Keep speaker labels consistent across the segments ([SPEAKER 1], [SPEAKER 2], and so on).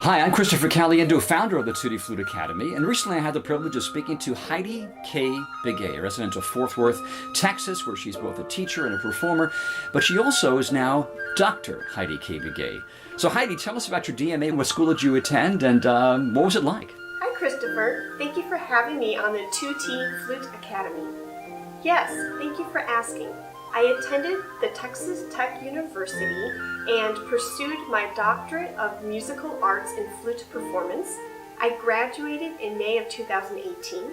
[SPEAKER 1] Hi, I'm Christopher Caliendo, founder of the Tutti Flute Academy, and recently I had the privilege of speaking to Heidi K. Begay, a resident of Fort Worth, Texas, where she's both a teacher and a performer, but she also is now Dr. Hidi K. Begay. So Heidi, tell us about your DMA, what school did you attend, and what was it like?
[SPEAKER 2] Hi Christopher, thank you for having me on the Tutti Flute Academy. Yes, thank you for asking. I attended the Texas Tech University and pursued my doctorate of musical arts in flute performance. I graduated in May of 2018.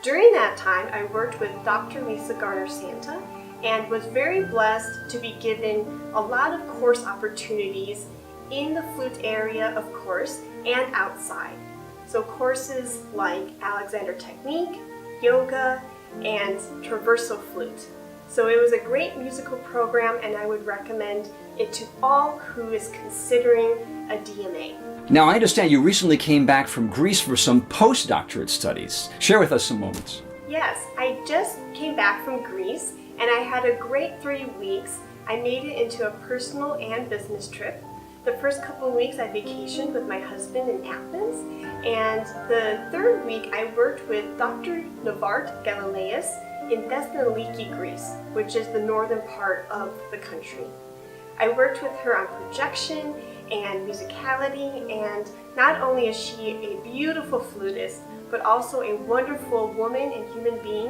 [SPEAKER 2] During that time, I worked with Dr. Lisa Garner-Santa and was very blessed to be given a lot of course opportunities in the flute area, of course, and outside. So courses like Alexander Technique, yoga, and traversal flute. So it was a great musical program, and I would recommend it to all who is considering a DMA.
[SPEAKER 1] Now, I understand you recently came back from Greece for some postdoctorate studies. Share with us some moments.
[SPEAKER 2] Yes, I just came back from Greece, and I had a great 3 weeks. I made it into a personal and business trip. The first couple of weeks I vacationed with my husband in Athens, and the third week I worked with Dr. Novart Galileas in Thessaloniki, Greece, which is the northern part of the country. I worked with her on projection and musicality, and not only is she a beautiful flutist, but also a wonderful woman and human being,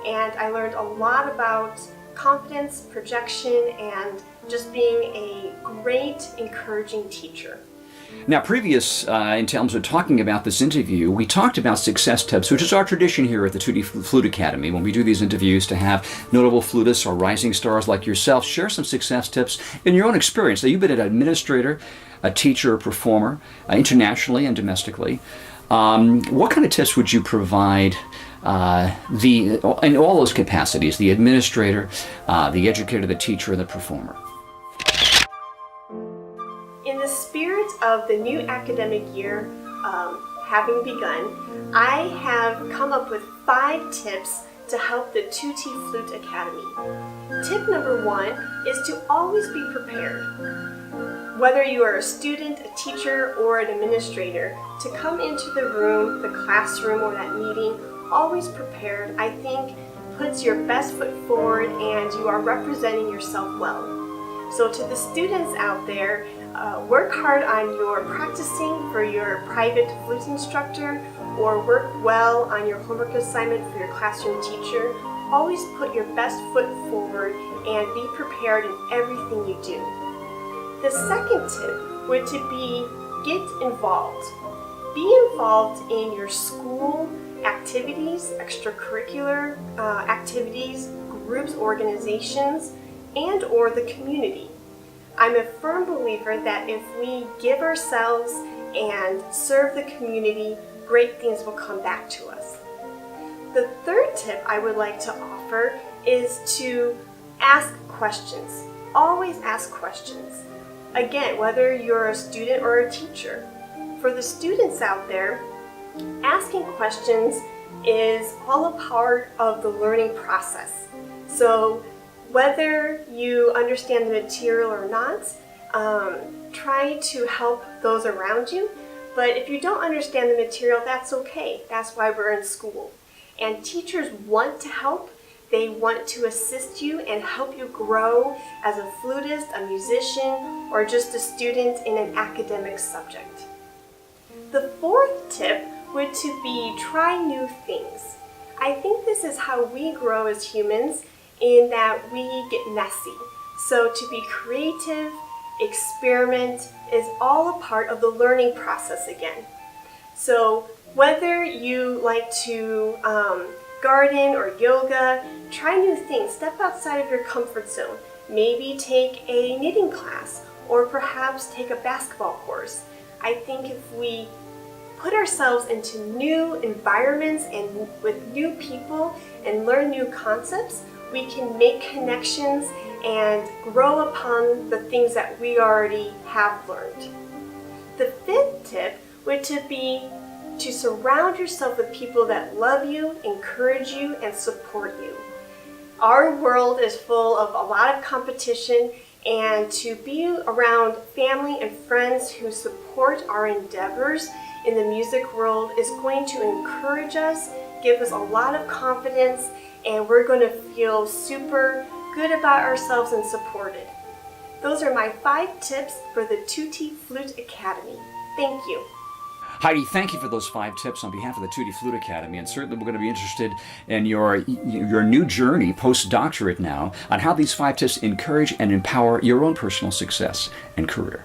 [SPEAKER 2] and I learned a lot about confidence, projection, and just being a great, encouraging teacher.
[SPEAKER 1] Now, previous, in terms of talking about this interview, we talked about success tips, which is our tradition here at the Tutti Flute Academy when we do these interviews to have notable flutists or rising stars like yourself share some success tips in your own experience. Now, you've been an administrator, a teacher, a performer, internationally and domestically. What kind of tips would you provide in all those capacities, the administrator, the educator, the teacher, and the performer?
[SPEAKER 2] In the spirit of the new academic year having begun, I have come up with 5 tips to help the Tutti Flute Academy. Tip number 1 is to always be prepared. Whether you are a student, a teacher, or an administrator, to come into the room, the classroom, or that meeting, always prepared, I think, puts your best foot forward and you are representing yourself well. So to the students out there, work hard on your practicing for your private flute instructor, or work well on your homework assignment for your classroom teacher. Always put your best foot forward and be prepared in everything you do. The second tip would to be get involved. Be involved in your school activities, extracurricular activities, groups, organizations, and or the community. I'm a firm believer that if we give ourselves and serve the community, great things will come back to us. The third tip I would like to offer is to ask questions. Always ask questions. Again, whether you're a student or a teacher. For the students out there, asking questions is all a part of the learning process. So whether you understand the material or not, try to help those around you. But if you don't understand the material, that's okay. That's why we're in school. And teachers want to help. They want to assist you and help you grow as a flutist, a musician, or just a student in an academic subject. The fourth tip would to be try new things. I think this is how we grow as humans, in that we get messy. So to be creative, experiment is all a part of the learning process again. So whether you like to garden or yoga, try new things, step outside of your comfort zone. Maybe take a knitting class, or perhaps take a basketball course. I think if we put ourselves into new environments and with new people and learn new concepts, we can make connections and grow upon the things that we already have learned. The fifth tip would to be to surround yourself with people that love you, encourage you, and support you. Our world is full of a lot of competition, and to be around family and friends who support our endeavors in the music world is going to encourage us, give us a lot of confidence, and we're going to feel super good about ourselves and supported. Those are my 5 tips for the Tutti Flute Academy. Thank you.
[SPEAKER 1] Heidi, thank you for those 5 tips on behalf of the Tutti Flute Academy, and certainly we're going to be interested in your new journey, post-doctorate now, on how these 5 tips encourage and empower your own personal success and career.